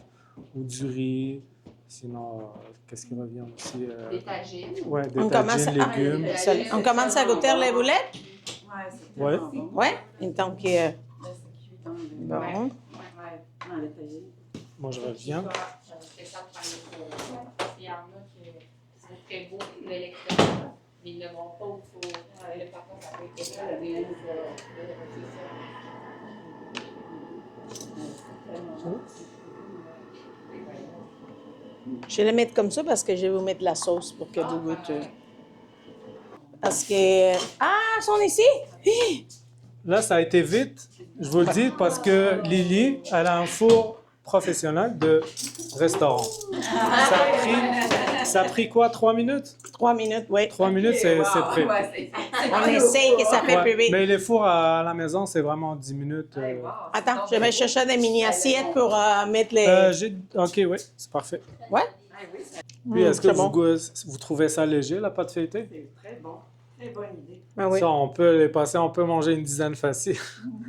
ou du riz. Sinon, qu'est-ce qui revient aussi? Des tagines. Ouais, des tagines, légumes. On commence à goûter les boulettes? Ouais, c'est Ouais. tellement bon. Oui. Donc, Là, c'est cuit dans le... bon. Ouais, dans le tagine. Moi, je reviens. C'est ça pour aller pour il y en a qui sont très beaux de l'extérieur, mais ils ne vont pas au four. Le parfum, ça peut être ça, le réel, Je vais les mettre comme ça parce que je vais vous mettre la sauce pour que vous goûtez. Parce que... Ah, ils sont ici? Hi! Là, ça a été vite, je vous le dis, parce que Lily, elle a un four professionnel de restaurant. Ça a pris quoi, 3 minutes? 3 minutes, oui. 3 minutes, c'est prêt. Ouais, On essaye que ça fait plus Ouais, vite. mais les fours à la maison, c'est vraiment 10 minutes. Attends, je vais chercher des mini-assiettes pour mettre les... OK, oui, c'est parfait. Ouais? Puis, est-ce que c'est bon. vous trouvez ça léger, la pâte feuilletée? C'est très bon. Très bonne idée. Ah oui. Ça, on peut les passer, on peut manger une dizaine facile.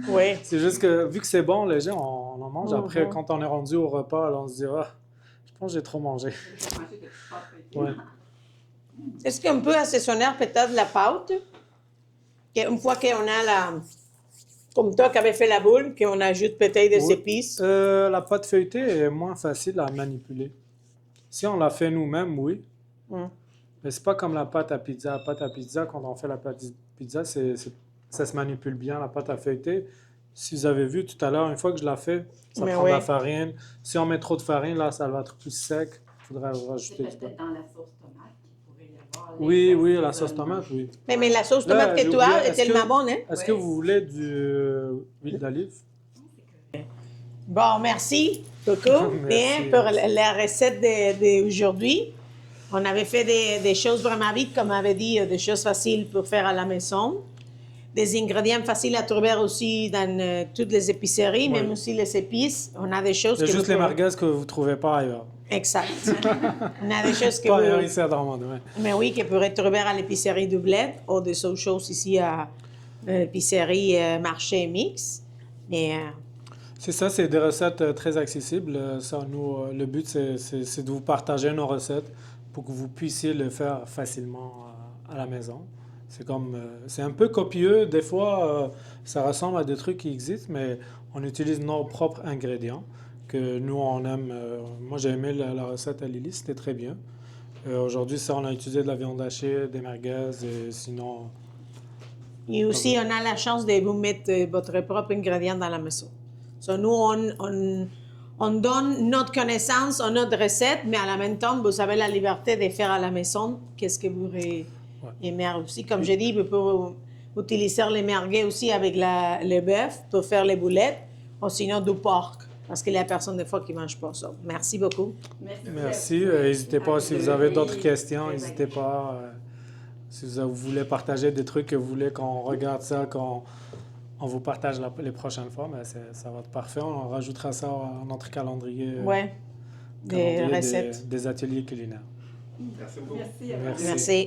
Oui. C'est juste que, vu que c'est bon, léger, on en mange. Après, quand on est rendu au repas, là, on se dit, ah, je pense que j'ai trop mangé. J'ai mangé de petites pâtes feuilletées. Ouais. Est-ce qu'on peut assaisonner peut-être la pâte? Une fois qu'on a la... Comme toi qui avais fait la boule, qu'on ajoute peut-être des Oui. épices. La pâte feuilletée est moins facile à manipuler. Si on la fait nous-mêmes, oui. Mm. Mais c'est pas comme la pâte à pizza. La pâte à pizza, quand on fait la pâte à pizza, ça se manipule bien. La pâte à feuilleter, si vous avez vu tout à l'heure, une fois que je la fais, ça Mais prend oui. de la farine. Si on met trop de farine, là, ça va être plus sec. Il faudrait rajouter C'est du beurre. peut-être dans la sauce tomate qu'il pourrait y avoir. Oui, la sauce tomate, oui. Mais la sauce Là, tomate que j'ai tu oublié, as est est-ce tellement que- bonne, hein? Est-ce que vous voulez du huile d'olive? Bon, merci beaucoup. Merci. Bien pour la recette d'aujourd'hui. On avait fait des choses vraiment vite, comme on avait dit, des choses faciles pour faire à la maison. Des ingrédients faciles à trouver aussi dans toutes les épiceries, même aussi les épices. On a des choses C'est que juste vous les pouvez- merguez que vous ne trouvez pas ailleurs. Exact. On a des choses que Pas ailleurs vous... ici à Drummond, ouais. Mais oui, que vous pourrez trouver à l'épicerie du Bled ou des autres choses ici à l'épicerie Marché Mix. Mais C'est ça, c'est des recettes très accessibles. Ça, nous, le but, c'est de vous partager nos recettes pour que vous puissiez le faire facilement à la maison. C'est un peu copieux. Des fois, ça ressemble à des trucs qui existent, mais on utilise nos propres ingrédients que nous, on aime. Moi, j'ai aimé la recette à Lily, c'était très bien. Aujourd'hui, ça, on a utilisé de la viande hachée, des merguez, et sinon... et aussi, on a la chance de vous mettre votre propre ingrédient dans la maison. So, nous, on donne notre connaissance, notre recette, mais à la même temps, vous avez la liberté de faire à la maison qu'est-ce que vous aimez aussi. Comme je dis, vous pouvez utiliser les merguez aussi avec le bœuf pour faire les boulettes, ou sinon du porc, parce qu'il y a personne des fois qui ne mange pas ça. Merci beaucoup. Merci. N'hésitez pas, si vous avez d'autres questions, n'hésitez pas. Si vous voulez partager des trucs que vous voulez qu'on regarde ça, qu'on vous partage les prochaines fois, mais ça va être parfait. On rajoutera ça à notre calendrier, Ouais, des calendrier recettes. des ateliers culinaires. Merci beaucoup. Merci. Merci. Merci.